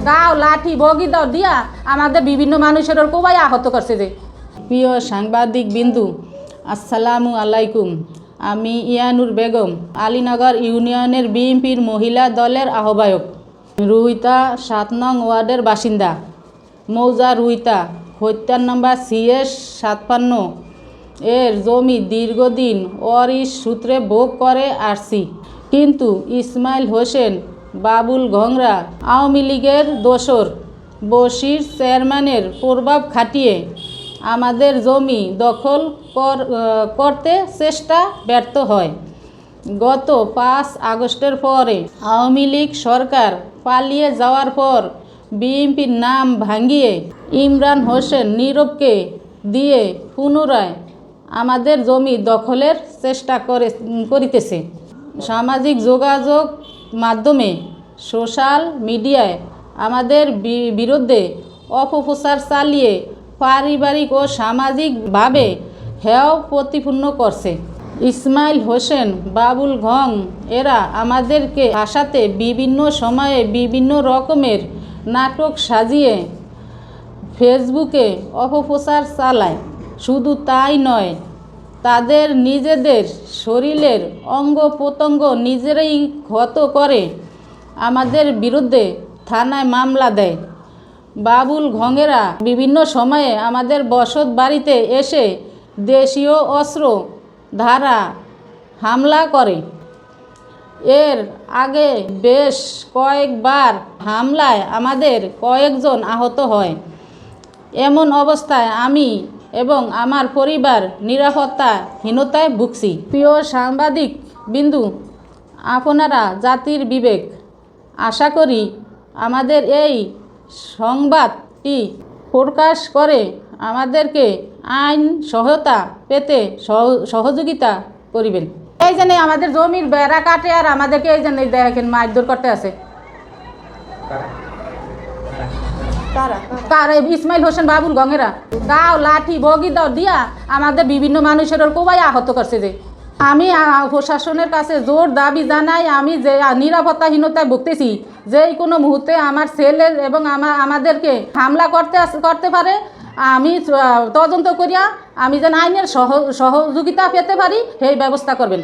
দাও লাঠি বগি দাও দিয়া আমাদের বিভিন্ন মানুষের কোবাই আহত করছে। যে প্রিয় সাংবাদিক বিন্দু, আসসালামু আলাইকুম। আমি ইয়ানুর বেগম, আলীনগর ইউনিয়নের বিএনপির মহিলা দলের আহ্বায়ক, রুইতা ৭ নং ওয়ার্ডের বাসিন্দা। মৌজা রুইতা, হত্যার নম্বর CS-57 এর জমি দীর্ঘদিন ওয়ারিশ সূত্রে ভোগ করে আসছি, কিন্তু ইসমাইল হোসেন বাবুল ঘংরা আওয়ামী লীগের দোসর বশির চেয়ারম্যানের প্রভাব খাটিয়ে আমাদের জমি দখল করতে চেষ্টা ব্যর্থ হয়। গত 5 আগস্টের পরে আওয়ামী লীগ সরকার পালিয়ে যাওয়ার পর বিএনপির নাম ভাঙিয়ে ইমরান হোসেন নীরবকে দিয়ে পুনরায় আমাদের জমি দখলের চেষ্টা করিতেছে। সামাজিক যোগাযোগ মাধ্যমে সোশ্যাল মিডিয়ায় আমাদের বিরুদ্ধে অপপ্রচার চালিয়ে পারিবারিক ও সামাজিকভাবে হেয় প্রতিপন্ন করছে। ইসমাইল হোসেন বাবুল ঘং এরা আমাদেরকে ভাষাতে বিভিন্ন সময়ে বিভিন্ন রকমের নাটক সাজিয়ে ফেসবুকে অপপ্রচার চালায়। শুধু তাই নয়, তাদের নিজেদের শরীরের অঙ্গ প্রত্যঙ্গ নিজেরাই ক্ষত করে আমাদের বিরুদ্ধে থানায় মামলা দেয়। বাবুল ঘংয়েরা বিভিন্ন সময়ে আমাদের বসত বাড়িতে এসে দেশীয় অস্ত্র ধারা হামলা করে। এর আগে বেশ কয়েকবার হামলায় আমাদের কয়েকজন আহত হয়। এমন অবস্থায় আমি এবং আমার পরিবার নিরাপত্তাহীনতায় ভুগছি। প্রিয় সাংবাদিক বিন্দু, আপনারা জাতির বিবেক, আশা করি আমাদের এই সংবাদটি প্রকাশ করে আমাদেরকে আইন সহায়তা পেতে সহযোগিতা করিবেন। এই জন্য আমাদের জমির বেড়া কাটে আর আমাদেরকে এই জন্য দেখেন মারধর করতে আছে। কার? ইসমাইল হোসেন বাবুল ঘংয়েরা দাও লাঠি বগি দাও দিয়া আমাদের বিভিন্ন মানুষের কোবাই আহত করছে। যে আমি প্রশাসনের কাছে জোর দাবি জানাই, আমি যে নিরাপত্তাহীনতায় ভুগতেছি, যে কোনো মুহূর্তে আমার ছেলের এবং আমাদেরকে হামলা করতে পারে। আমি তদন্ত করিয়া আমি যেন আইনের সহযোগিতা পেতে পারি, সেই ব্যবস্থা করবেন।